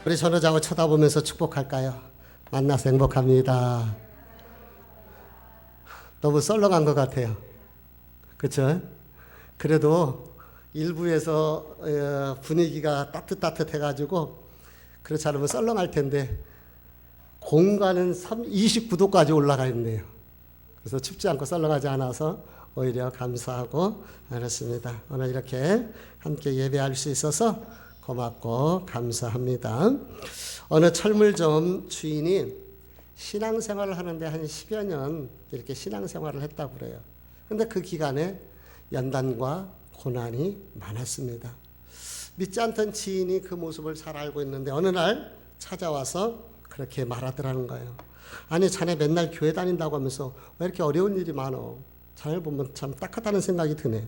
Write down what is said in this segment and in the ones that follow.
우리 전우장을 쳐다보면서 축복할까요? 만나서 행복합니다. 너무 썰렁한 것 같아요. 그렇죠? 그래도 일부에서 분위기가 따뜻해가지고 그렇지 않으면 썰렁할 텐데 공간은 29도까지 올라가 있네요. 그래서 춥지 않고 썰렁하지 않아서 오히려 감사하고 그렇습니다. 오늘 이렇게 함께 예배할 수 있어서 고맙고 감사합니다. 어느 철물점 주인이 신앙생활을 하는데 한 10여 년 이렇게 신앙생활을 했다고 그래요. 근데 그 기간에 연단과 고난이 많았습니다. 믿지 않던 지인이 그 모습을 잘 알고 있는데 어느 날 찾아와서 그렇게 말하더라는 거예요. 아니 자네 맨날 교회 다닌다고 하면서 왜 이렇게 어려운 일이 많어? 자네를 보면 참 딱하다는 생각이 드네.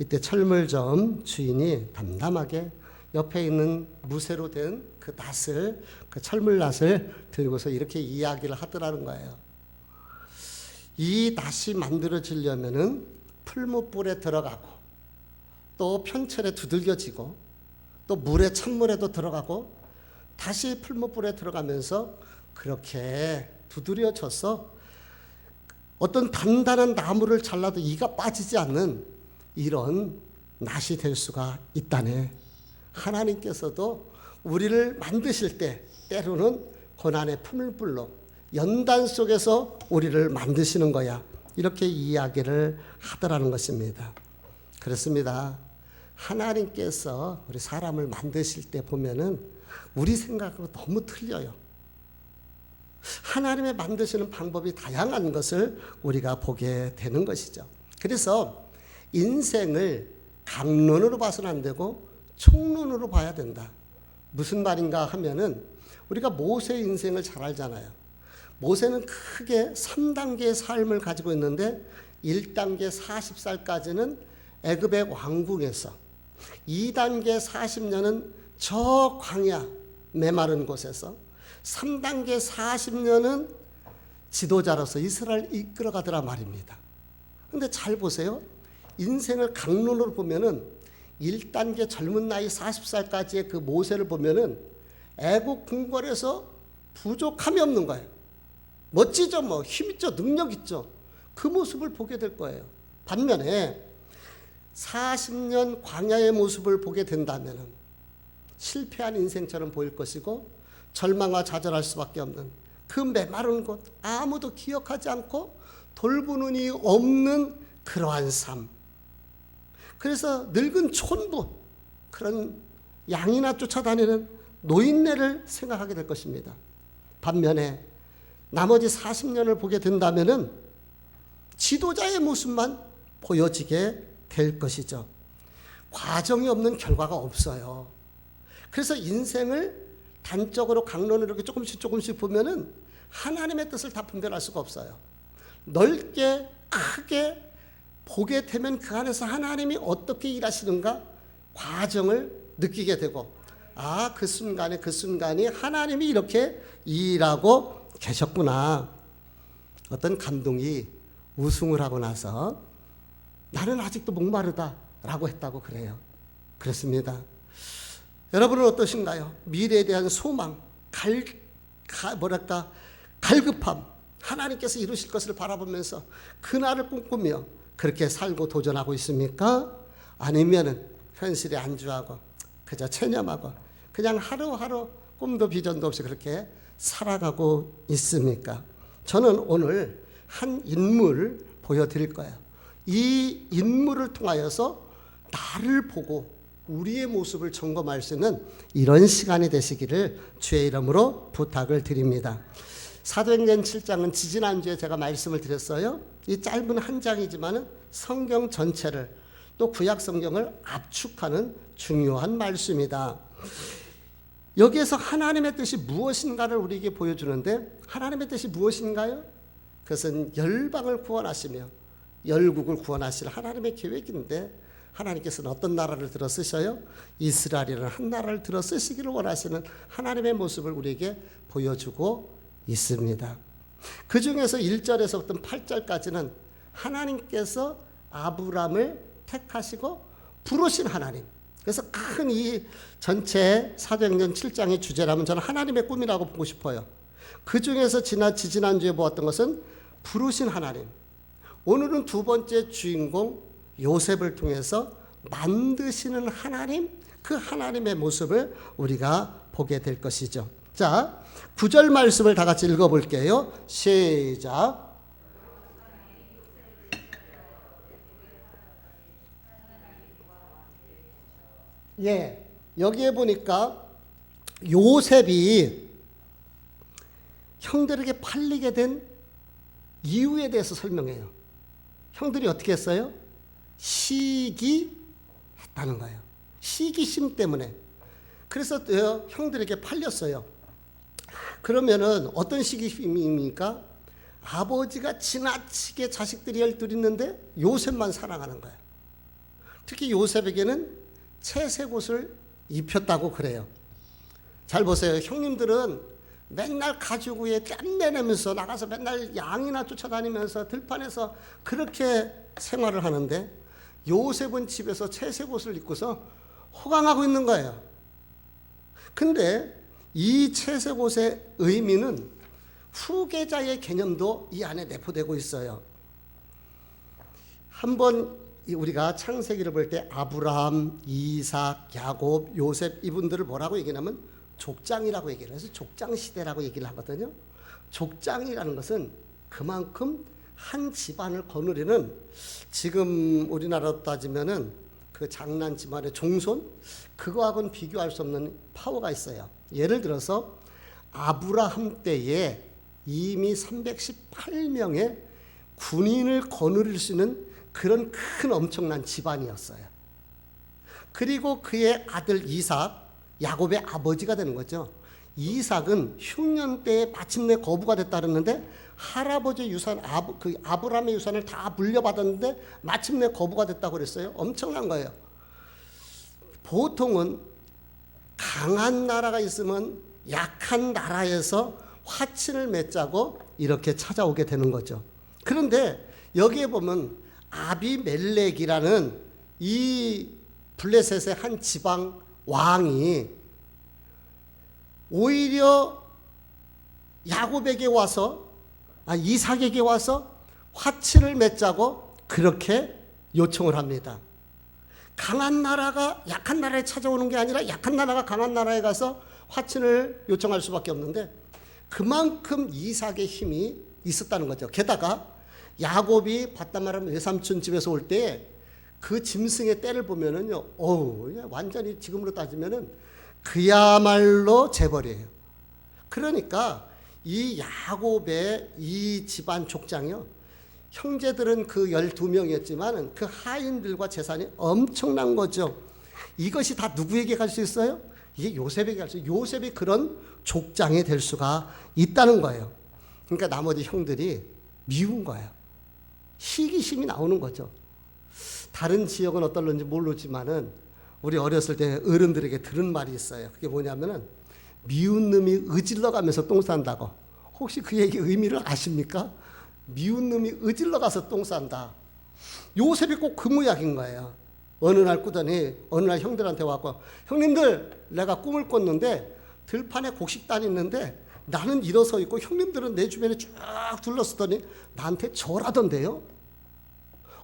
이때 철물점 주인이 담담하게 옆에 있는 무쇠로 된 그 낫을, 그 철물 낫을 들고서 이렇게 이야기를 하더라는 거예요. 이 낫이 만들어지려면은 풀무불에 들어가고 또 편철에 두들겨지고 또 물에 찬물에도 들어가고 다시 풀무불에 들어가면서 그렇게 두드려져서 어떤 단단한 나무를 잘라도 이가 빠지지 않는 이런 낫이 될 수가 있다네. 하나님께서도 우리를 만드실 때 때로는 고난의 풀무불로 연단 속에서 우리를 만드시는 거야. 이렇게 이야기를 하더라는 것입니다. 그렇습니다. 하나님께서 우리 사람을 만드실 때 보면은 우리 생각하고 너무 틀려요. 하나님의 만드시는 방법이 다양한 것을 우리가 보게 되는 것이죠. 그래서 인생을 강론으로 봐서는 안 되고 총론으로 봐야 된다. 무슨 말인가 하면은 우리가 모세의 인생을 잘 알잖아요. 모세는 크게 3단계의 삶을 가지고 있는데 1단계 40살까지는 애굽의 왕궁에서 2단계 40년은 저 광야 메마른 곳에서 3단계 40년은 지도자로서 이스라엘을 이끌어가더라 말입니다. 근데 잘 보세요. 인생을 강론으로 보면은 1단계 젊은 나이 40살까지의 그 모세를 보면은 애국 궁궐에서 부족함이 없는 거예요. 멋지죠, 뭐 힘 있죠, 능력 있죠. 그 모습을 보게 될 거예요. 반면에 40년 광야의 모습을 보게 된다면은 실패한 인생처럼 보일 것이고 절망과 좌절할 수밖에 없는 그 메마른 곳, 아무도 기억하지 않고 돌보는 이 없는 그러한 삶. 그래서 늙은 촌부, 그런 양이나 쫓아다니는 노인네를 생각하게 될 것입니다. 반면에 나머지 40년을 보게 된다면은 지도자의 모습만 보여지게 될 것이죠. 과정이 없는 결과가 없어요. 그래서 인생을 단적으로 강론으로 이렇게 조금씩 보면은 하나님의 뜻을 다 분별할 수가 없어요. 넓게 크게 보게 되면 그 안에서 하나님이 어떻게 일하시는가 과정을 느끼게 되고 그 순간이 하나님이 이렇게 일하고 계셨구나. 어떤 감독이 우승을 하고 나서 나는 아직도 목마르다 라고 했다고 그래요. 그렇습니다. 여러분은 어떠신가요? 미래에 대한 소망, 갈급함, 하나님께서 이루실 것을 바라보면서 그날을 꿈꾸며 그렇게 살고 도전하고 있습니까? 아니면은 현실에 안주하고 그저 체념하고 그냥 하루하루 꿈도 비전도 없이 그렇게 살아가고 있습니까? 저는 오늘 한 인물을 보여드릴 거예요. 이 인물을 통하여서 나를 보고 우리의 모습을 점검할 수 있는 이런 시간이 되시기를 주의 이름으로 부탁을 드립니다. 사도행전 7장은 지지난주에 제가 말씀을 드렸어요. 이 짧은 한 장이지만 성경 전체를 또 구약 성경을 압축하는 중요한 말씀이다. 여기에서 하나님의 뜻이 무엇인가를 우리에게 보여주는데 하나님의 뜻이 무엇인가요? 그것은 열방을 구원하시며 열국을 구원하실 하나님의 계획인데 하나님께서는 어떤 나라를 들어 쓰셔요? 이스라엘이라는 한 나라를 들어 쓰시기를 원하시는 하나님의 모습을 우리에게 보여주고 있습니다. 그 중에서 1절에서부터 8절까지는 하나님께서 아브람을 택하시고 부르신 하나님, 그래서 큰 이 전체 사도행전 7장의 주제라면 저는 하나님의 꿈이라고 보고 싶어요. 그 중에서 지난주에 보았던 것은 부르신 하나님. 오늘은 두 번째 주인공 요셉을 통해서 만드시는 하나님, 그 하나님의 모습을 우리가 보게 될 것이죠. 자, 9절 말씀을 다 같이 읽어볼게요. 시작. 예, 여기에 보니까 요셉이 형들에게 팔리게 된 이유에 대해서 설명해요. 형들이 어떻게 했어요? 시기했다는 거예요. 시기심 때문에. 그래서 형들에게 팔렸어요. 그러면은 어떤 시기심입니까? 아버지가 지나치게 자식들이 12 있는데 요셉만 사랑하는 거예요. 특히 요셉에게는 채색옷을 입혔다고 그래요. 잘 보세요. 형님들은 맨날 가죽 위에 땀내내면서 나가서 맨날 양이나 쫓아다니면서 들판에서 그렇게 생활을 하는데 요셉은 집에서 채색옷을 입고서 호강하고 있는 거예요. 근데 이 채색옷의 의미는 후계자의 개념도 이 안에 내포되고 있어요. 한번 우리가 창세기를 볼 때 아브라함, 이삭, 야곱, 요셉 이분들을 뭐라고 얘기하냐면 족장이라고 얘기를 해서 족장시대라고 얘기를 하거든요. 족장이라는 것은 그만큼 한 집안을 거느리는, 지금 우리나라로 따지면은 그 장난 집안의 종손, 그거하고는 비교할 수 없는 파워가 있어요. 예를 들어서 아브라함 때에 이미 318명의 군인을 거느릴 수 있는 그런 큰 엄청난 집안이었어요. 그리고 그의 아들 이삭, 야곱의 아버지가 되는 거죠. 이삭은 흉년 때에 마침내 거부가 됐다 그랬는데 할아버지 유산, 아브라함의 유산을 다 물려받았는데 마침내 거부가 됐다고 그랬어요. 엄청난 거예요. 보통은 강한 나라가 있으면 약한 나라에서 화친을 맺자고 이렇게 찾아오게 되는 거죠. 그런데 여기에 보면 아비멜렉이라는 이 블레셋의 한 지방 왕이 오히려 야곱에게 와서, 이삭에게 와서 화친을 맺자고 그렇게 요청을 합니다. 강한 나라가 약한 나라에 찾아오는 게 아니라 약한 나라가 강한 나라에 가서 화친을 요청할 수밖에 없는데 그만큼 이삭의 힘이 있었다는 거죠. 게다가 야곱이 바다마람 외삼촌 집에서 올 때 그 짐승의 떼를 보면은요, 완전히 지금으로 따지면은 그야말로 재벌이에요. 그러니까 이 야곱의 이 집안 족장이요, 형제들은 그 12명이었지만 그 하인들과 재산이 엄청난 거죠. 이것이 다 누구에게 갈 수 있어요? 이게 요셉에게 갈 수 있어요. 요셉이 그런 족장이 될 수가 있다는 거예요. 그러니까 나머지 형들이 미운 거예요. 시기심이 나오는 거죠. 다른 지역은 어떨런지 모르지만은 우리 어렸을 때 어른들에게 들은 말이 있어요. 그게 뭐냐면은 미운 놈이 의질러 가면서 똥 싼다고. 혹시 그 얘기 의미를 아십니까? 미운 놈이 의질러 가서 똥 싼다. 요셉이 꼭 그 모양인 거예요. 어느 날 꾸더니 어느 날 형들한테 와서, 형님들 내가 꿈을 꿨는데 들판에 곡식단이 있는데 나는 일어서 있고 형님들은 내 주변에 쭉 둘러쓰더니 나한테 절하던데요.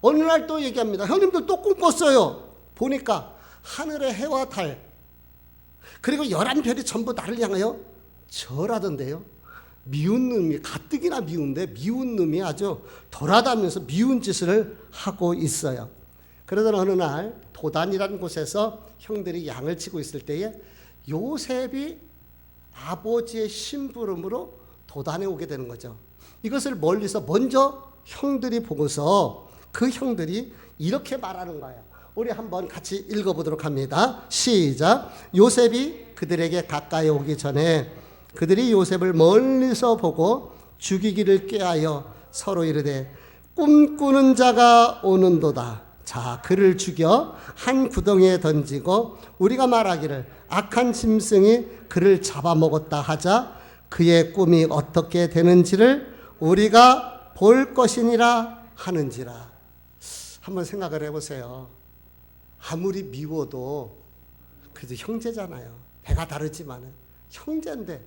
어느 날 또 얘기합니다. 형님들 또 꿈 꿨어요. 보니까 하늘의 해와 달 그리고 11별이 전부 나를 향하여 절하던데요. 미운 놈이 가뜩이나 미운데 미운 놈이 아주 덜하다면서 미운 짓을 하고 있어요. 그러던 어느 날 도단이라는 곳에서 형들이 양을 치고 있을 때에 요셉이 아버지의 심부름으로 도단에 오게 되는 거죠. 이것을 멀리서 먼저 형들이 보고서 그 형들이 이렇게 말하는 거예요. 우리 한번 같이 읽어보도록 합니다. 시작. 요셉이 그들에게 가까이 오기 전에 그들이 요셉을 멀리서 보고 죽이기를 꾀하여 서로 이르되 꿈꾸는 자가 오는도다. 자, 그를 죽여 한 구덩이에 던지고 우리가 말하기를 악한 짐승이 그를 잡아먹었다 하자 그의 꿈이 어떻게 되는지를 우리가 볼 것이니라 하는지라. 한번 생각을 해보세요. 아무리 미워도 그래도 형제잖아요. 배가 다르지만은 형제인데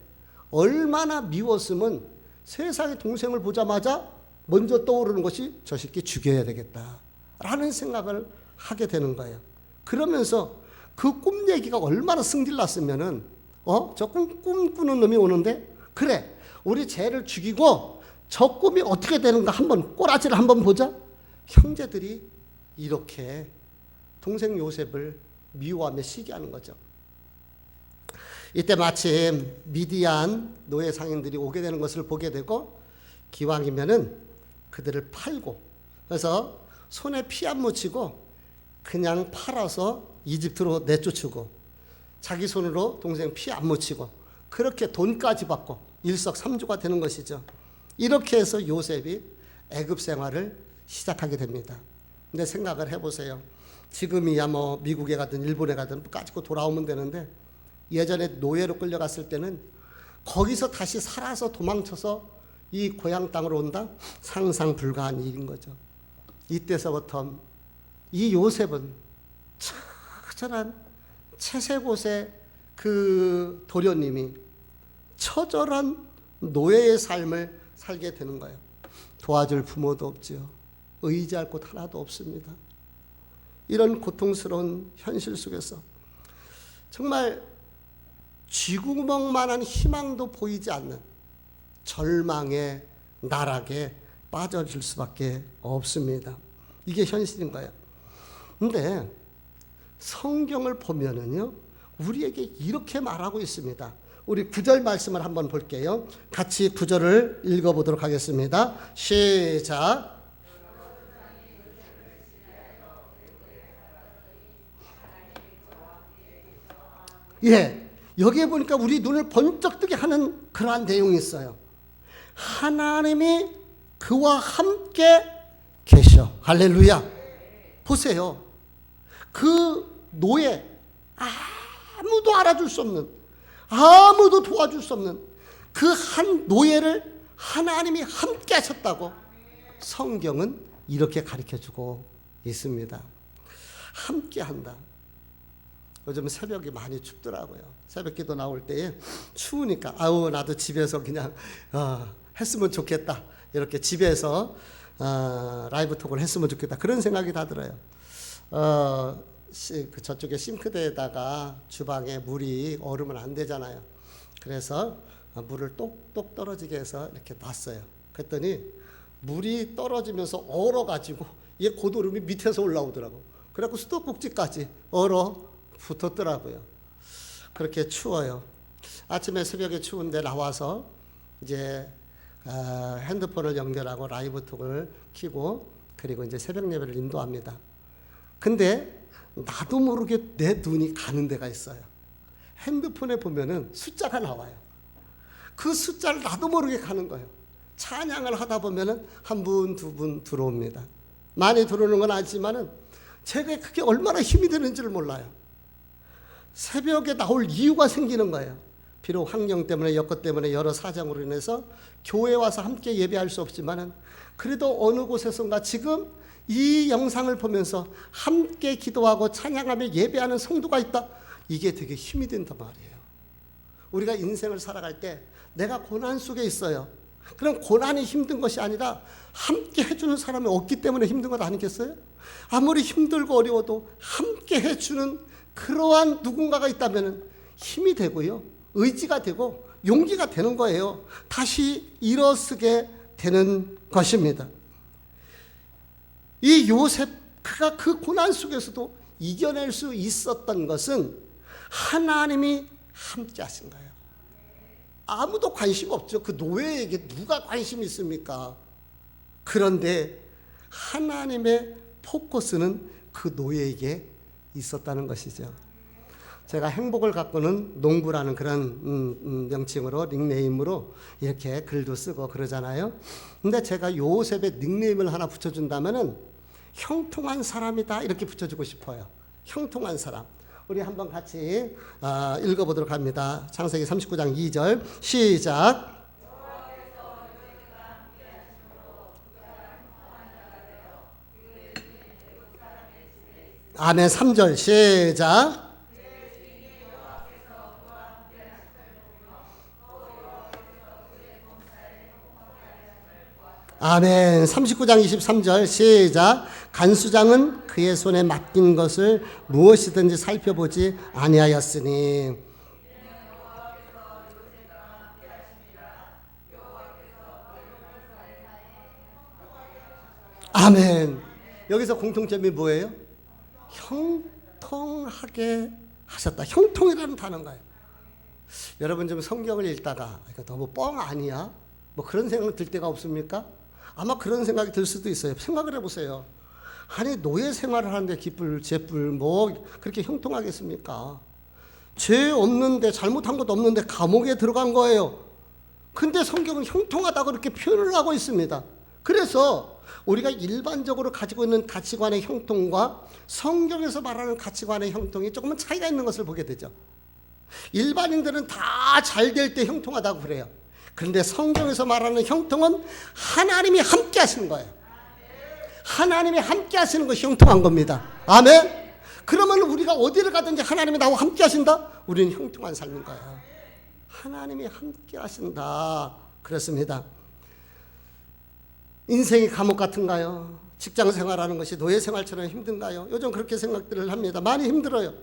얼마나 미웠으면 세상에 동생을 보자마자 먼저 떠오르는 것이 저 새끼 죽여야 되겠다라는 생각을 하게 되는 거예요. 그러면서 그 꿈 얘기가 얼마나 승질났으면은 저 꿈꾸는 놈이 오는데 그래 우리 쟤를 죽이고 저 꿈이 어떻게 되는가 한번 꼬라지를 한번 보자. 형제들이 이렇게 동생 요셉을 미워하며 시기하는 거죠. 이때 마침 미디안 노예 상인들이 오게 되는 것을 보게 되고 기왕이면은 그들을 팔고 그래서 손에 피 안 묻히고 그냥 팔아서 이집트로 내쫓고 자기 손으로 동생 피 안 묻히고 그렇게 돈까지 받고 일석삼조가 되는 것이죠. 이렇게 해서 요셉이 애굽 생활을 시작하게 됩니다. 근데 생각을 해보세요. 지금이야 뭐 미국에 가든 일본에 가든 가지고 돌아오면 되는데 예전에 노예로 끌려갔을 때는 거기서 다시 살아서 도망쳐서 이 고향 땅으로 온다? 상상 불가한 일인 거죠. 이때서부터 이 요셉은 처절한 채색옷의 그 도련님이 처절한 노예의 삶을 살게 되는 거예요. 도와줄 부모도 없지요. 의지할 곳 하나도 없습니다. 이런 고통스러운 현실 속에서 정말 쥐구멍만한 희망도 보이지 않는 절망의 나락에 빠져들 수밖에 없습니다. 이게 현실인 거예요. 근데 성경을 보면은요, 우리에게 이렇게 말하고 있습니다. 우리 9절 말씀을 한번 볼게요. 같이 9절을 읽어보도록 하겠습니다. 시작. 예, 여기에 보니까 우리 눈을 번쩍 뜨게 하는 그러한 내용이 있어요. 하나님이 그와 함께 계셔. 할렐루야. 보세요. 그 노예, 아무도 알아줄 수 없는, 아무도 도와줄 수 없는 그 한 노예를 하나님이 함께 하셨다고 성경은 이렇게 가르쳐주고 있습니다. 함께 한다. 요즘 새벽이 많이 춥더라고요. 새벽 기도 나올 때에 추우니까 나도 집에서 그냥 했으면 좋겠다. 이렇게 집에서 라이브 톡을 했으면 좋겠다. 그런 생각이 다 들어요. 저쪽에 싱크대에다가 주방에 물이 얼으면 안 되잖아요. 그래서 물을 똑똑 떨어지게 해서 이렇게 놨어요. 그랬더니 물이 떨어지면서 얼어가지고 얘 고도름이 밑에서 올라오더라고. 그래갖고 수도꼭지까지 얼어 붙었더라고요. 그렇게 추워요. 아침에 새벽에 추운데 나와서 이제 핸드폰을 연결하고 라이브 톡을 켜고 그리고 이제 새벽 예배를 인도합니다. 근데 나도 모르게 내 눈이 가는 데가 있어요. 핸드폰에 보면은 숫자가 나와요. 그 숫자를 나도 모르게 가는 거예요. 찬양을 하다 보면은 한 분, 두 분 들어옵니다. 많이 들어오는 건 아니지만은 제가 그게 얼마나 힘이 되는지를 몰라요. 새벽에 나올 이유가 생기는 거예요. 비록 환경 때문에 여건 때문에 여러 사정으로 인해서 교회에 와서 함께 예배할 수 없지만은 그래도 어느 곳에선가 지금 이 영상을 보면서 함께 기도하고 찬양하며 예배하는 성도가 있다. 이게 되게 힘이 된단 말이에요. 우리가 인생을 살아갈 때 내가 고난 속에 있어요. 그럼 고난이 힘든 것이 아니라 함께 해주는 사람이 없기 때문에 힘든 것 아니겠어요? 아무리 힘들고 어려워도 함께 해주는 그러한 누군가가 있다면 힘이 되고요. 의지가 되고 용기가 되는 거예요. 다시 일어서게 되는 것입니다. 이 요셉, 그가 그 고난 속에서도 이겨낼 수 있었던 것은 하나님이 함께 하신 거예요. 아무도 관심 없죠. 그 노예에게 누가 관심이 있습니까? 그런데 하나님의 포커스는 그 노예에게 있었다는 것이죠. 제가 행복을 갖고는 농부라는 그런 명칭으로 닉네임으로 이렇게 글도 쓰고 그러잖아요. 근데 제가 요셉의 닉네임을 하나 붙여준다면은 형통한 사람이다 이렇게 붙여주고 싶어요. 형통한 사람. 우리 한번 같이 읽어보도록 합니다. 창세기 39장 2절 시작. 아멘. 3절 시작. 아멘. 39장 23절 시작. 간수장은 그의 손에 맡긴 것을 무엇이든지 살펴보지 아니하였으니. 아멘. 여기서 공통점이 뭐예요? 형통하게 하셨다. 형통이라는 단어인가요? 여러분 좀 성경을 읽다가 이거 너무 뻥 아니야? 뭐 그런 생각 들 때가 없습니까? 아마 그런 생각이 들 수도 있어요. 생각을 해보세요. 아니 노예 생활을 하는데 기쁠 재뿔 뭐 그렇게 형통하겠습니까? 죄 없는데 잘못한 것도 없는데 감옥에 들어간 거예요. 근데 성경은 형통하다고 그렇게 표현을 하고 있습니다. 그래서 우리가 일반적으로 가지고 있는 가치관의 형통과 성경에서 말하는 가치관의 형통이 조금은 차이가 있는 것을 보게 되죠. 일반인들은 다 잘 될 때 형통하다고 그래요. 그런데 성경에서 말하는 형통은 하나님이 함께 하시는 거예요. 하나님이 함께 하시는 것이 형통한 겁니다. 아멘. 그러면 우리가 어디를 가든지 하나님이 나와 함께 하신다? 우리는 형통한 삶인 거예요. 하나님이 함께 하신다. 그렇습니다. 인생이 감옥 같은가요? 직장 생활하는 것이 노예 생활처럼 힘든가요? 요즘 그렇게 생각들을 합니다. 많이 힘들어요.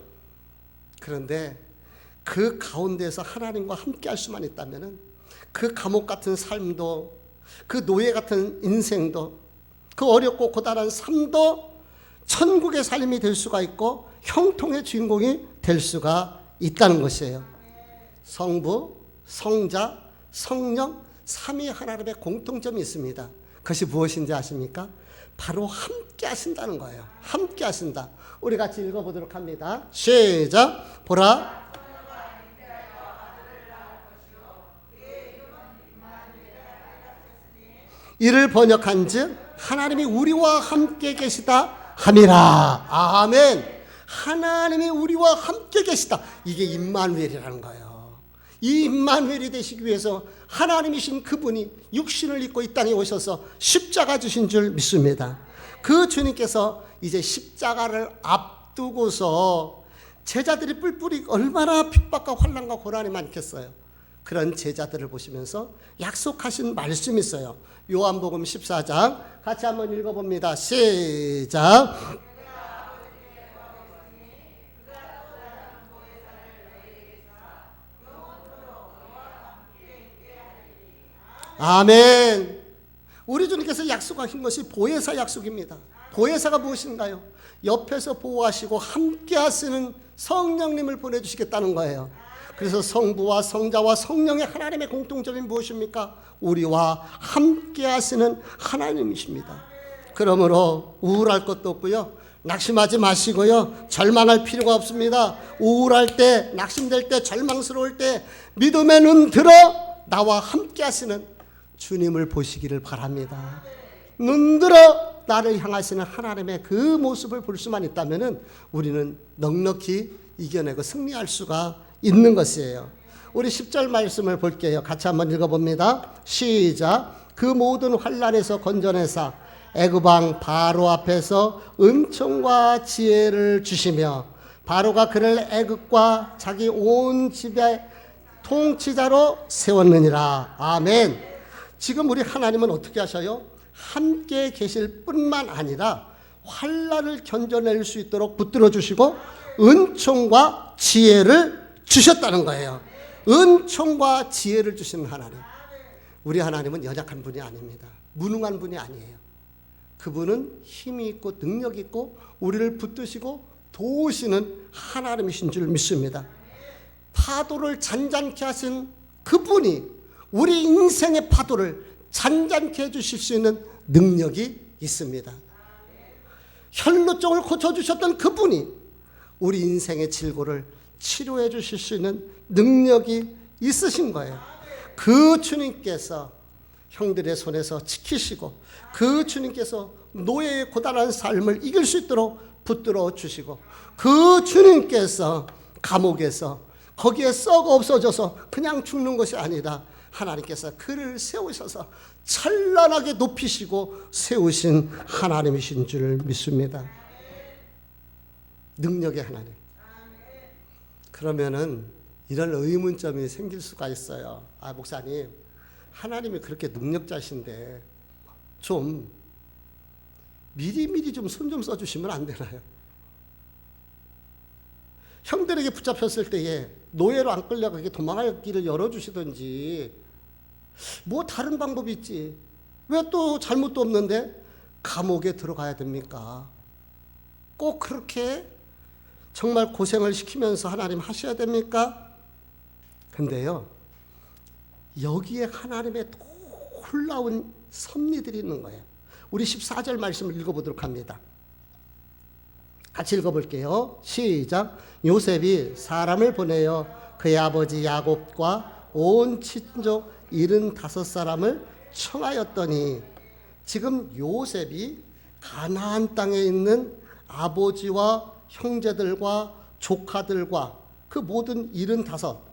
그런데 그 가운데서 하나님과 함께 할 수만 있다면 그 감옥 같은 삶도, 그 노예 같은 인생도, 그 어렵고 고단한 삶도 천국의 삶이 될 수가 있고 형통의 주인공이 될 수가 있다는 것이에요. 성부, 성자, 성령, 삼위 하나님의 공통점이 있습니다. 그것이 무엇인지 아십니까? 바로 함께 하신다는 거예요. 함께 하신다. 우리 같이 읽어보도록 합니다. 시작. 보라. 이를 번역한즉 하나님이 우리와 함께 계시다 함이라. 아멘. 하나님이 우리와 함께 계시다. 이게 임마누엘이라는 거예요. 이 임마누엘이 되시기 위해서 하나님이신 그분이 육신을 입고 이 땅에 오셔서 십자가 주신 줄 믿습니다. 그 주님께서 이제 십자가를 앞두고서 제자들이 뿔뿔이 얼마나 핍박과 환난과 고난이 많겠어요. 그런 제자들을 보시면서 약속하신 말씀이 있어요. 요한복음 14장 같이 한번 읽어봅니다. 시작. 아멘. 우리 주님께서 약속하신 것이 보혜사 약속입니다. 보혜사가 무엇인가요? 옆에서 보호하시고 함께 하시는 성령님을 보내주시겠다는 거예요. 그래서 성부와 성자와 성령의 하나님의 공통점이 무엇입니까? 우리와 함께 하시는 하나님이십니다. 그러므로 우울할 것도 없고요. 낙심하지 마시고요. 절망할 필요가 없습니다. 우울할 때, 낙심될 때, 절망스러울 때 믿음의 눈 들어 나와 함께 하시는 주님을 보시기를 바랍니다. 눈 들어 나를 향하시는 하나님의 그 모습을 볼 수만 있다면 우리는 넉넉히 이겨내고 승리할 수가 있는 것이에요. 우리 10절 말씀을 볼게요. 같이 한번 읽어봅니다. 시작. 그 모든 환난에서 건져내사 애굽 왕 바로 앞에서 은총과 지혜를 주시며 바로가 그를 애굽과 자기 온 집의 통치자로 세웠느니라. 아멘. 지금 우리 하나님은 어떻게 하셔요? 함께 계실 뿐만 아니라 환난을 견뎌낼 수 있도록 붙들어 주시고 은총과 지혜를 주셨다는 거예요. 은총과 지혜를 주시는 하나님. 우리 하나님은 연약한 분이 아닙니다. 무능한 분이 아니에요. 그분은 힘이 있고 능력이 있고 우리를 붙드시고 도우시는 하나님이신 줄 믿습니다. 파도를 잔잔케 하신 그분이 우리 인생의 파도를 잔잔케 해주실 수 있는 능력이 있습니다. 혈루증을 고쳐주셨던 그분이 우리 인생의 질고를 치료해 주실 수 있는 능력이 있으신 거예요. 그 주님께서 형들의 손에서 지키시고 그 주님께서 노예의 고단한 삶을 이길 수 있도록 붙들어 주시고 그 주님께서 감옥에서 거기에 썩어 없어져서 그냥 죽는 것이 아니라 하나님께서 그를 세우셔서 찬란하게 높이시고 세우신 하나님이신 줄 믿습니다. 능력의 하나님. 그러면은 이런 의문점이 생길 수가 있어요. 아, 목사님, 하나님이 그렇게 능력자신데 좀 미리미리 좀 손 좀 써주시면 안 되나요? 형들에게 붙잡혔을 때에 노예로 안 끌려가게 도망갈 길을 열어주시든지 뭐 다른 방법이 있지. 왜 또 잘못도 없는데 감옥에 들어가야 됩니까? 꼭 그렇게 정말 고생을 시키면서 하나님 하셔야 됩니까? 근데요, 여기에 하나님의 놀라운 섭리들이 있는 거예요. 우리 14절 말씀을 읽어보도록 합니다. 같이 읽어볼게요. 시작. 요셉이 사람을 보내어 그의 아버지 야곱과 온 친족 75사람을 청하였더니, 지금 요셉이 가나안 땅에 있는 아버지와 형제들과 조카들과 그 모든 75,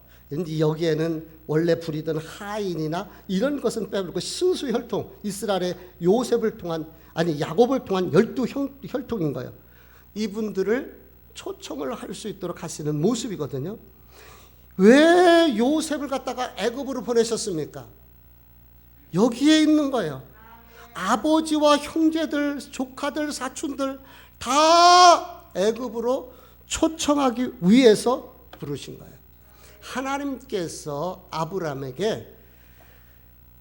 여기에는 원래 부리던 하인이나 이런 것은 빼버리고 순수 혈통, 이스라엘의 요셉을 통한, 아니 야곱을 통한 12혈통인 거예요. 이분들을 초청을 할 수 있도록 하시는 모습이거든요. 왜 요셉을 갖다가 애굽으로 보내셨습니까? 여기에 있는 거예요. 아버지와 형제들, 조카들, 사촌들 다 애굽으로 초청하기 위해서 부르신 거예요. 하나님께서 아브라함에게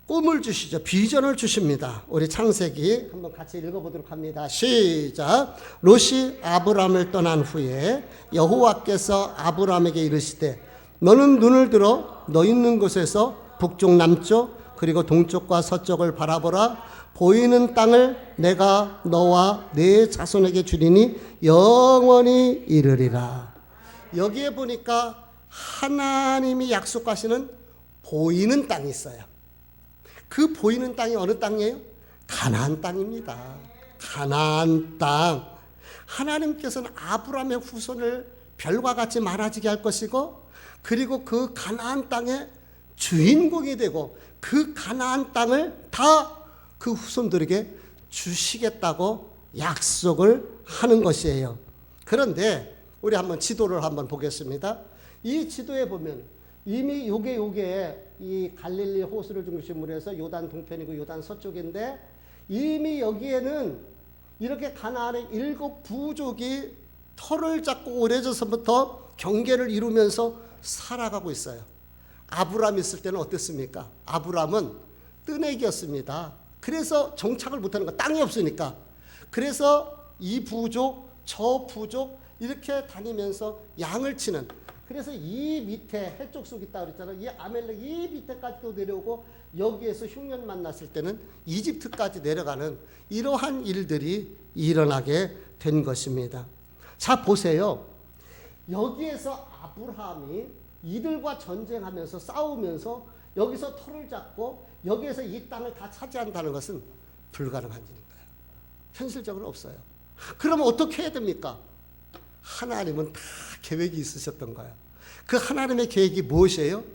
꿈을 주시죠. 비전을 주십니다. 우리 창세기 한번 같이 읽어보도록 합니다. 시작. 롯이 아브라함을 떠난 후에 여호와께서 아브라함에게 이르시되 너는 눈을 들어 너 있는 곳에서 북쪽 남쪽 그리고 동쪽과 서쪽을 바라보라. 보이는 땅을 내가 너와 네 자손에게 주리니 영원히 이르리라. 여기에 보니까 하나님이 약속하시는 보이는 땅이 있어요. 그 보이는 땅이 어느 땅이에요? 가나안 땅입니다. 가나안 땅. 하나님께서는 아브라함의 후손을 별과 같이 많아지게 할 것이고, 그리고 그 가나안 땅의 주인공이 되고 그 가나안 땅을 다 그 후손들에게 주시겠다고 약속을 하는 것이에요. 그런데 우리 한번 지도를 한번 보겠습니다. 이 지도에 보면 이미 요게 이 갈릴리 호수를 중심으로 해서 요단 동편이고 요단 서쪽인데, 이미 여기에는 이렇게 가나안의 7 부족이 터를 잡고 오래전서부터 경계를 이루면서 살아가고 있어요. 아브라함 있을 때는 어땠습니까? 아브라함은 뜨내기였습니다. 그래서 정착을 못하는 거, 땅이 없으니까. 그래서 이 부족, 저 부족 이렇게 다니면서 양을 치는, 그래서 이 밑에 해쪽 속 있다 그랬잖아요. 이 아멜렉 이 밑에까지도 내려오고, 여기에서 흉년 만났을 때는 이집트까지 내려가는 이러한 일들이 일어나게 된 것입니다. 자, 보세요. 여기에서 아브라함이 이들과 전쟁하면서 싸우면서 여기서 터를 잡고 여기에서 이 땅을 다 차지한다는 것은 불가능한 일인가요? 현실적으로 없어요. 그러면 어떻게 해야 됩니까? 하나님은 다 계획이 있으셨던 거예요. 그 하나님의 계획이 무엇이에요?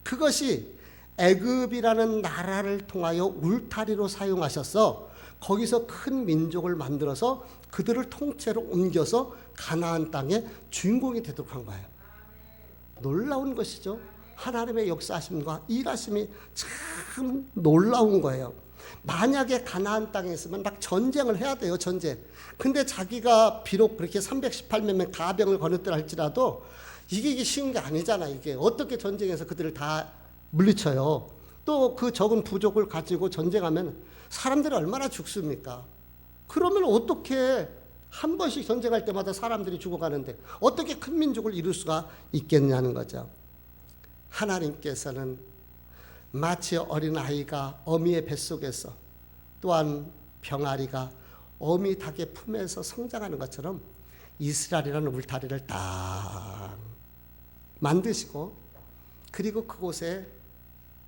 그것이 애굽이라는 나라를 통하여 울타리로 사용하셔서 거기서 큰 민족을 만들어서 그들을 통째로 옮겨서 가나안 땅의 주인공이 되도록 한 거예요. 놀라운 것이죠. 하나님의 역사하심과 일하심이 참 놀라운 거예요. 만약에 가나안 땅에 있으면 막 전쟁을 해야 돼요. 전쟁. 근데 자기가 비록 그렇게 318명 가병을 거느뜨라 할지라도 이게 쉬운 게 아니잖아. 이게 어떻게 전쟁에서 그들을 다 물리쳐요. 또 그 적은 부족을 가지고 전쟁하면 사람들이 얼마나 죽습니까? 그러면 어떻게 한 번씩 전쟁할 때마다 사람들이 죽어가는데 어떻게 큰 민족을 이룰 수가 있겠냐는 거죠. 하나님께서는 마치 어린아이가 어미의 뱃속에서, 또한 병아리가 어미 닭의 품에서 성장하는 것처럼 이스라엘이라는 울타리를 딱 만드시고, 그리고 그곳에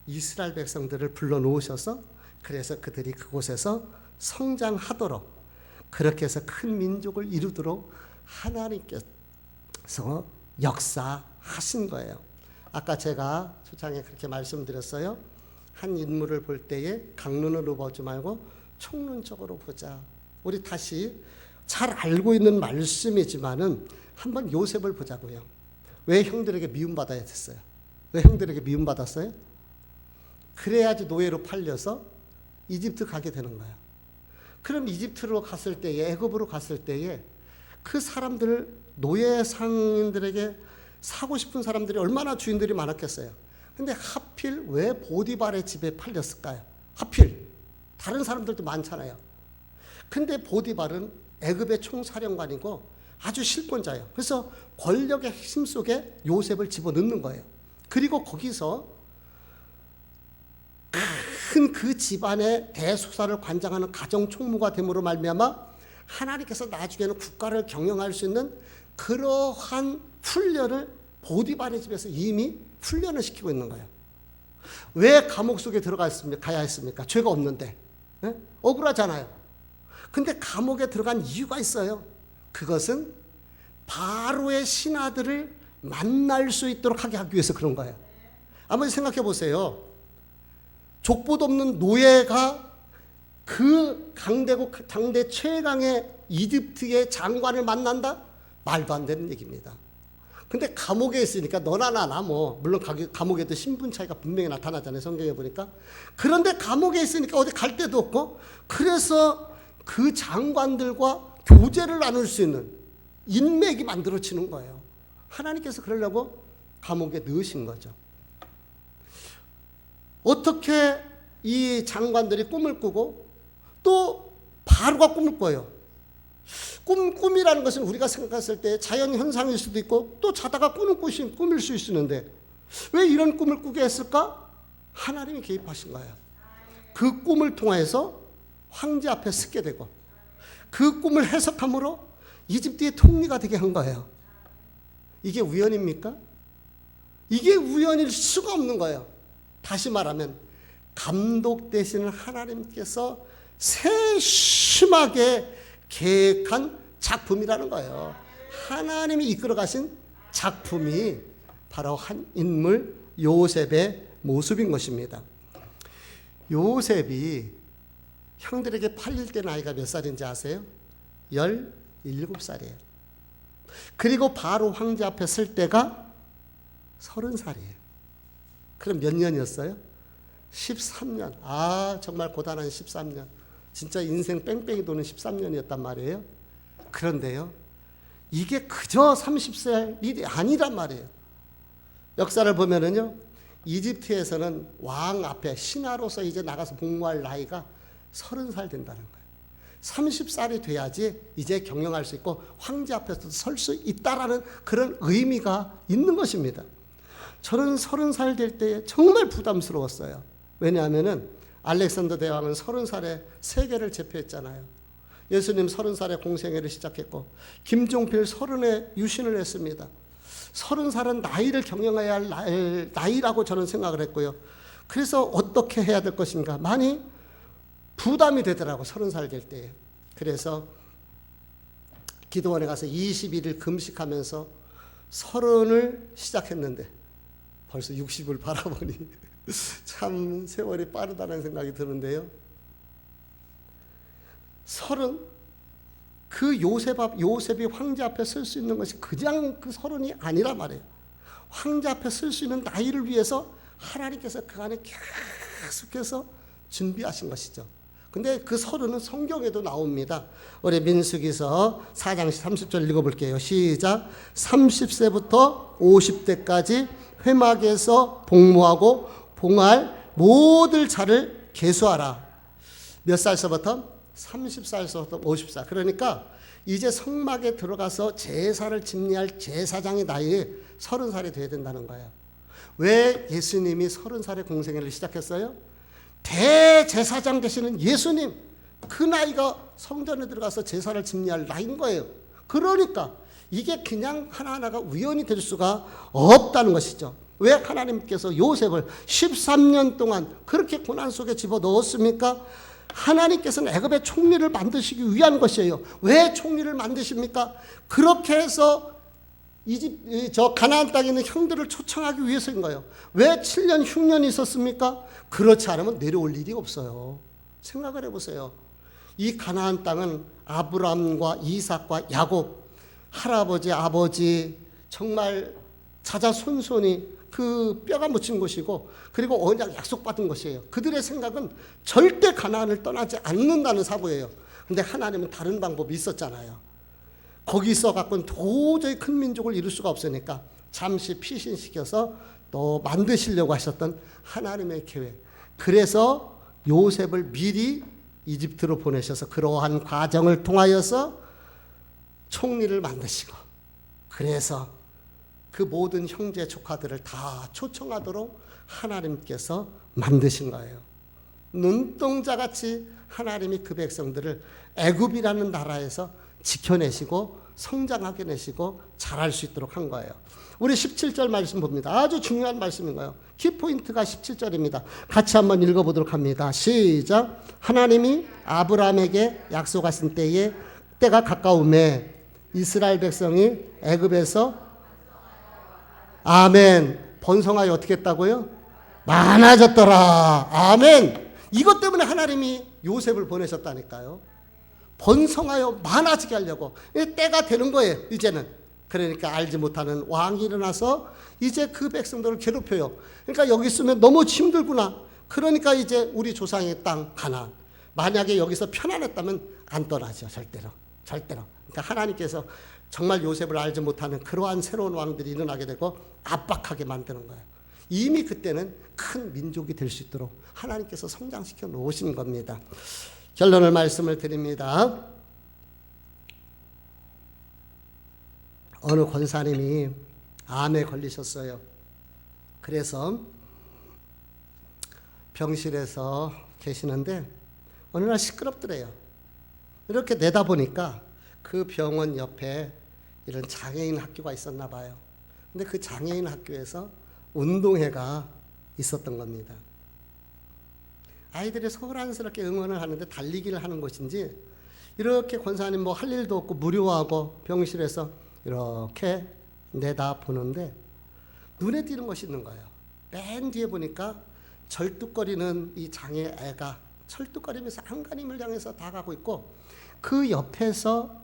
이스라엘 백성들을 불러놓으셔서 그래서 그들이 그곳에서 성장하도록, 그렇게 해서 큰 민족을 이루도록 하나님께서 역사하신 거예요. 아까 제가 초창에 그렇게 말씀드렸어요. 한 인물을 볼 때에 강눈으로 보지 말고 총론적으로 보자. 우리 다시 잘 알고 있는 말씀이지만은 한번 요셉을 보자고요. 왜 형들에게 미움받아야 됐어요? 왜 형들에게 미움받았어요? 그래야지 노예로 팔려서 이집트 가게 되는 거예요. 그럼 이집트로 갔을 때에, 애굽으로 갔을 때에 그 사람들, 노예 상인들에게 사고 싶은 사람들이 얼마나 주인들이 많았겠어요. 근데 하필 왜 보디발의 집에 팔렸을까요? 하필 다른 사람들도 많잖아요. 근데 보디발은 애굽의 총사령관이고 아주 실권자예요. 그래서 권력의 핵심 속에 요셉을 집어넣는 거예요. 그리고 거기서 큰 그 집안의 대수사를 관장하는 가정총무가 됨으로 말미암아 하나님께서 나중에는 국가를 경영할 수 있는 그러한 훈련을 보디발의 집에서 이미 훈련을 시키고 있는 거예요. 왜 감옥 속에 가야 했습니까? 죄가 없는데. 네? 억울하잖아요. 근데 감옥에 들어간 이유가 있어요. 그것은 바로의 신하들을 만날 수 있도록 하게 하기 위해서 그런 거예요. 한번 생각해 보세요. 족보도 없는 노예가 그 강대국, 당대 최강의 이집트의 장관을 만난다? 말도 안 되는 얘기입니다. 근데 감옥에 있으니까 너나 나나 물론 감옥에도 신분 차이가 분명히 나타나잖아요. 성경에 보니까. 그런데 감옥에 있으니까 어디 갈 데도 없고, 그래서 그 장관들과 교제를 나눌 수 있는 인맥이 만들어지는 거예요. 하나님께서 그러려고 감옥에 넣으신 거죠. 어떻게 이 장관들이 꿈을 꾸고 또 바로가 꿈을 꿔요. 꿈이라는 것은 우리가 생각했을 때 자연 현상일 수도 있고 또 자다가 꾸는 꿈일 수 있는데 왜 이런 꿈을 꾸게 했을까? 하나님이 개입하신 거예요. 그 꿈을 통해서 황제 앞에 서게 되고 그 꿈을 해석함으로 이집트의 통리가 되게 한 거예요. 이게 우연입니까? 이게 우연일 수가 없는 거예요. 다시 말하면 감독되시는 하나님께서 세심하게 계획한 작품이라는 거예요. 하나님이 이끌어 가신 작품이 바로 한 인물 요셉의 모습인 것입니다. 요셉이 형들에게 팔릴 때 나이가 몇 살인지 아세요? 17살이에요. 그리고 바로 황제 앞에 설 때가 30살이에요. 그럼 몇 년이었어요? 13년. 정말 고단한 13년. 진짜 인생 뺑뺑이 도는 13년이었단 말이에요. 그런데요, 이게 그저 30살 일이 아니란 말이에요. 역사를 보면은요, 이집트에서는 왕 앞에 신하로서 이제 나가서 복무할 나이가 30살 된다는 거예요. 30살이 돼야지 이제 경영할 수 있고 황제 앞에서도 설 수 있다라는 그런 의미가 있는 것입니다. 저는 30살 될 때 정말 부담스러웠어요. 왜냐하면은 알렉산더 대왕은 30살에 세계를 제패했잖아요. 예수님 30살에 공생애를 시작했고 김종필 30에 유신을 했습니다. 30살은 나이를 경영해야 할 나이라고 저는 생각을 했고요. 그래서 어떻게 해야 될 것인가 많이 부담이 되더라고 30살 될 때에. 그래서 기도원에 가서 21일 금식하면서 30을 시작했는데 벌써 60을 바라보니 참 세월이 빠르다는 생각이 드는데요. 30, 그 요셉이 황제 앞에 설 수 있는 것이 그냥 그 30이 아니라 말이에요. 황제 앞에 설 수 있는 나이를 위해서 하나님께서 그 안에 계속해서 준비하신 것이죠. 근데 그 30은 성경에도 나옵니다. 우리 민수기서 4장 30절 읽어볼게요. 시작. 30세부터 50세까지 회막에서 복무하고 봉할 모든 자를 계수하라. 몇 살서부터? 30살서부터 50살. 그러니까 이제 성막에 들어가서 제사를 집례할 제사장의 나이에 30살이 돼야 된다는 거예요. 왜 예수님이 30살에 공생애를 시작했어요? 대제사장 되시는 예수님, 그 나이가 성전에 들어가서 제사를 집례할 나이인 거예요. 그러니까 이게 그냥 하나하나가 우연이 될 수가 없다는 것이죠. 왜 하나님께서 요셉을 13년 동안 그렇게 고난 속에 집어넣었습니까? 하나님께서는 애굽의 총리를 만드시기 위한 것이에요. 왜 총리를 만드십니까? 그렇게 해서 가나안 땅에 있는 형들을 초청하기 위해서인 거예요. 왜 7년 흉년이 있었습니까? 그렇지 않으면 내려올 일이 없어요. 생각을 해보세요. 이 가나안 땅은 아브라함과 이삭과 야곱, 할아버지, 아버지, 정말 자자손손이 그 뼈가 묻힌 곳이고 그리고 언약 약속받은 것이에요. 그들의 생각은 절대 가나안을 떠나지 않는다는 사고예요. 근데 하나님은 다른 방법이 있었잖아요. 거기 있어갖고는 도저히 큰 민족을 이룰 수가 없으니까 잠시 피신시켜서 또 만드시려고 하셨던 하나님의 계획. 그래서 요셉을 미리 이집트로 보내셔서 그러한 과정을 통하여서 총리를 만드시고 그래서 그 모든 형제 조카들을 다 초청하도록 하나님께서 만드신 거예요. 눈동자같이 하나님이 그 백성들을 애굽이라는 나라에서 지켜내시고 성장하게 내시고 잘할 수 있도록 한 거예요. 우리 17절 말씀 봅니다. 아주 중요한 말씀인 거예요. 키포인트가 17절입니다. 같이 한번 읽어보도록 합니다. 시작. 하나님이 아브라함에게 약속하신 때가 가까움에 이스라엘 백성이 애굽에서 아멘. 번성하여 어떻게 했다고요? 많아졌더라. 아멘. 이것 때문에 하나님이 요셉을 보내셨다니까요. 번성하여 많아지게 하려고. 때가 되는 거예요, 이제는. 그러니까 알지 못하는 왕이 일어나서 이제 그 백성들을 괴롭혀요. 그러니까 여기 있으면 너무 힘들구나. 그러니까 이제 우리 조상의 땅 가나안. 만약에 여기서 편안했다면 안 떠나죠, 절대로. 절대로. 그러니까 하나님께서 정말 요셉을 알지 못하는 그러한 새로운 왕들이 일어나게 되고 압박하게 만드는 거예요. 이미 그때는 큰 민족이 될 수 있도록 하나님께서 성장시켜 놓으신 겁니다. 결론을 말씀을 드립니다. 어느 권사님이 암에 걸리셨어요. 그래서 병실에서 계시는데 어느 날 시끄럽더래요. 이렇게 내다보니까 그 병원 옆에 이런 장애인 학교가 있었나 봐요. 근데 그 장애인 학교에서 운동회가 있었던 겁니다. 아이들이 소란스럽게 응원을 하는데 달리기를 하는 것인지 이렇게 권사님 뭐 할 일도 없고 무료하고 병실에서 이렇게 내다보는데 눈에 띄는 것이 있는 거예요. 맨 뒤에 보니까 절뚝거리는 이 장애애가 절뚝거리면서 안간힘을 향해서 다가가고 있고 그 옆에서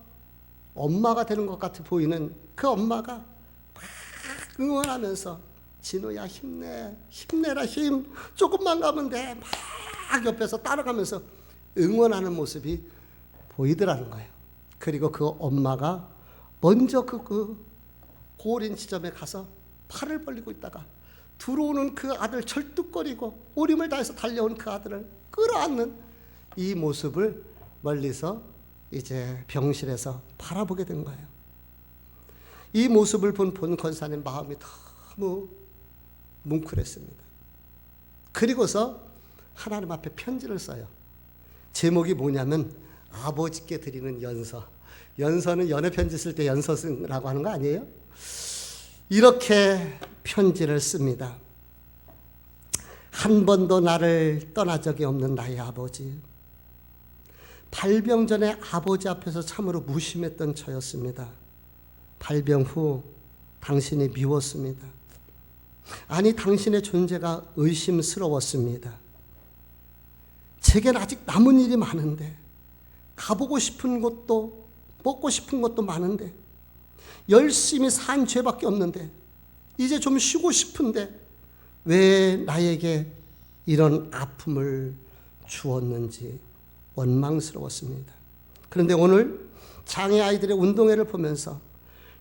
엄마가 되는 것 같아 보이는 그 엄마가 막 응원하면서 진우야 힘내, 힘내라 힘, 조금만 가면 돼. 막 옆에서 따라가면서 응원하는 모습이 보이더라는 거예요. 그리고 그 엄마가 먼저 그 고린 지점에 가서 팔을 벌리고 있다가 들어오는 그 아들 절뚝거리고 오림을 다해서 달려온 그 아들을 끌어안는 이 모습을 멀리서 이제 병실에서 바라보게 된 거예요. 이 모습을 본 권사님 마음이 너무 뭉클했습니다. 그리고서 하나님 앞에 편지를 써요. 제목이 뭐냐면 아버지께 드리는 연서. 연서는 연애 편지 쓸 때 연서 쓰라고 하는 거 아니에요? 이렇게 편지를 씁니다. 한 번도 나를 떠난 적이 없는 나의 아버지. 발병 전에 아버지 앞에서 참으로 무심했던 저였습니다. 발병 후 당신이 미웠습니다. 아니 당신의 존재가 의심스러웠습니다. 제겐 아직 남은 일이 많은데 가보고 싶은 곳도 먹고 싶은 것도 많은데 열심히 산 죄밖에 없는데 이제 좀 쉬고 싶은데 왜 나에게 이런 아픔을 주었는지 원망스러웠습니다. 그런데 오늘 장애 아이들의 운동회를 보면서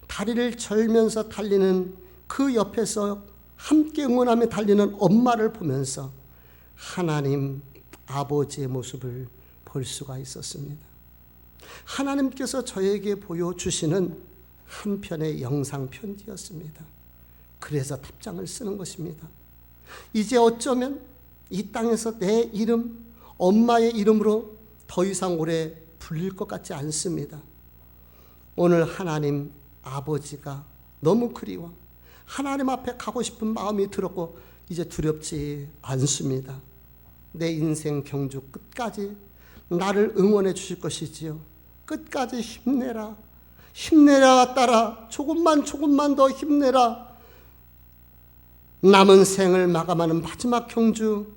다리를 절면서 달리는 그 옆에서 함께 응원하며 달리는 엄마를 보면서 하나님 아버지의 모습을 볼 수가 있었습니다. 하나님께서 저에게 보여주시는 한 편의 영상 편지였습니다. 그래서 답장을 쓰는 것입니다. 이제 어쩌면 이 땅에서 내 이름, 엄마의 이름으로 더 이상 오래 불릴 것 같지 않습니다. 오늘 하나님 아버지가 너무 그리워 하나님 앞에 가고 싶은 마음이 들었고 이제 두렵지 않습니다. 내 인생 경주 끝까지 나를 응원해 주실 것이지요. 끝까지 힘내라. 힘내라 딸아. 조금만 더 힘내라. 남은 생을 마감하는 마지막 경주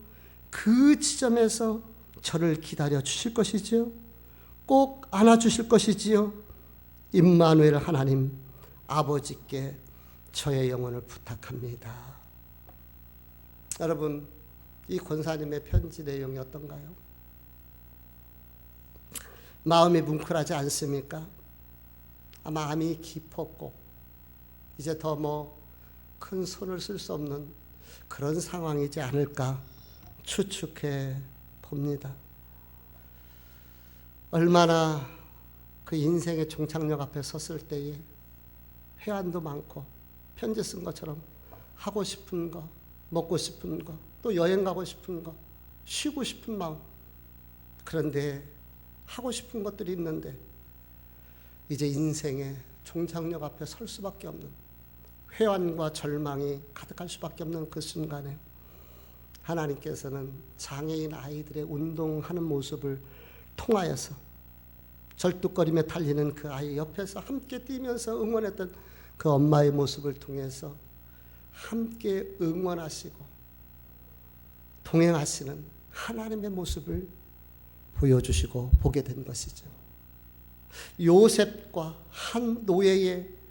그 지점에서 저를 기다려 주실 것이지요. 꼭 안아주실 것이지요. 임마누엘 하나님 아버지께 저의 영혼을 부탁합니다. 여러분, 이 권사님의 편지 내용이 어떤가요? 마음이 뭉클하지 않습니까? 마음이 깊었고 이제 더 큰 손을 쓸 수 없는 그런 상황이지 않을까 추측해 봅니다. 얼마나 그 인생의 종착역 앞에 섰을 때에 회한도 많고 편지 쓴 것처럼 하고 싶은 거, 먹고 싶은 거, 또 여행 가고 싶은 거, 쉬고 싶은 마음. 그런데 하고 싶은 것들이 있는데 이제 인생의 종착역 앞에 설 수밖에 없는 회한과 절망이 가득할 수밖에 없는 그 순간에 하나님께서는 장애인 아이들의 운동하는 모습을 통하여서 절뚝거리며 달리는 그 아이 옆에서 함께 뛰면서 응원했던 그 엄마의 모습을 통해서 함께 응원하시고 동행하시는 하나님의 모습을 보여주시고 보게 된 것이죠. 요셉과 한 노예의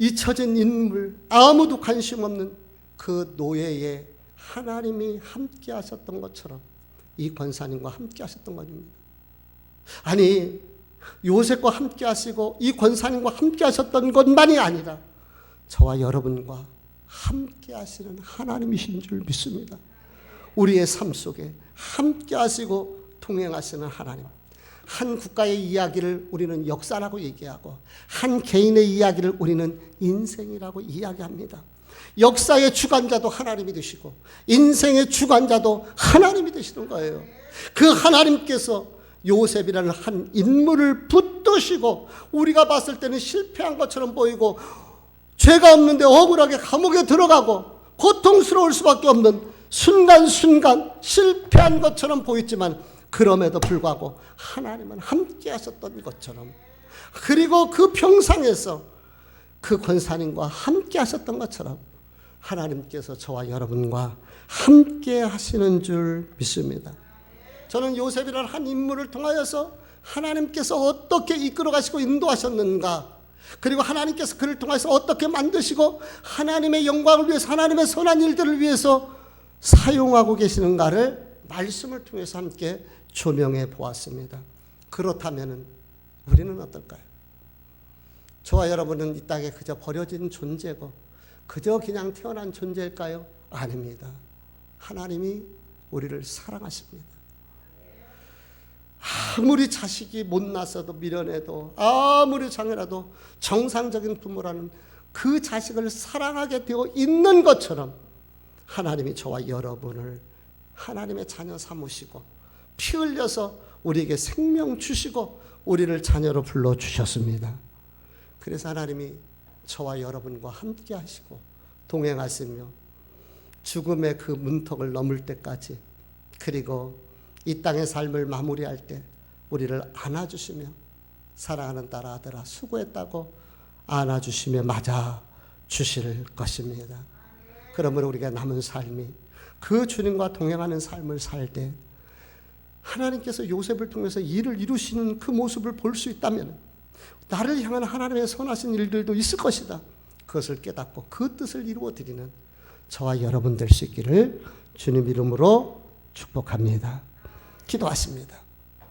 잊혀진 인물, 아무도 관심 없는 그 노예의 하나님이 함께 하셨던 것처럼 이 권사님과 함께 하셨던 것입니다. 아니, 요셉과 함께 하시고 이 권사님과 함께 하셨던 것만이 아니라 저와 여러분과 함께 하시는 하나님이신 줄 믿습니다. 우리의 삶 속에 함께 하시고 동행하시는 하나님. 한 국가의 이야기를 우리는 역사라고 얘기하고 한 개인의 이야기를 우리는 인생이라고 이야기합니다. 역사의 주관자도 하나님이 되시고 인생의 주관자도 하나님이 되시는 거예요. 그 하나님께서 요셉이라는 한 인물을 붙드시고 우리가 봤을 때는 실패한 것처럼 보이고 죄가 없는데 억울하게 감옥에 들어가고 고통스러울 수밖에 없는 순간순간 실패한 것처럼 보였지만 그럼에도 불구하고 하나님은 함께 하셨던 것처럼 그리고 그 평상에서 그 권사님과 함께 하셨던 것처럼 하나님께서 저와 여러분과 함께 하시는 줄 믿습니다. 저는 요셉이라는 한 인물을 통하여서 하나님께서 어떻게 이끌어 가시고 인도하셨는가, 그리고 하나님께서 그를 통해서 어떻게 만드시고 하나님의 영광을 위해서 하나님의 선한 일들을 위해서 사용하고 계시는가를 말씀을 통해서 함께 조명해 보았습니다. 그렇다면 우리는 어떨까요? 저와 여러분은 이 땅에 그저 버려진 존재고 그저 그냥 태어난 존재일까요? 아닙니다. 하나님이 우리를 사랑하십니다. 아무리 자식이 못났어도 미련해도 아무리 장애라도 정상적인 부모라는 그 자식을 사랑하게 되어 있는 것처럼 하나님이 저와 여러분을 하나님의 자녀 삼으시고 피 흘려서 우리에게 생명 주시고 우리를 자녀로 불러주셨습니다. 그래서 하나님이 저와 여러분과 함께 하시고 동행하시며 죽음의 그 문턱을 넘을 때까지, 그리고 이 땅의 삶을 마무리할 때 우리를 안아주시며 사랑하는 딸 아들아 수고했다고 안아주시며 맞아주실 것입니다. 그러므로 우리가 남은 삶이 그 주님과 동행하는 삶을 살 때 하나님께서 요셉을 통해서 일을 이루시는 그 모습을 볼 수 있다면 나를 향한 하나님의 선하신 일들도 있을 것이다. 그것을 깨닫고 그 뜻을 이루어드리는 저와 여러분 될 수 있기를 주님 이름으로 축복합니다. 기도하십니다.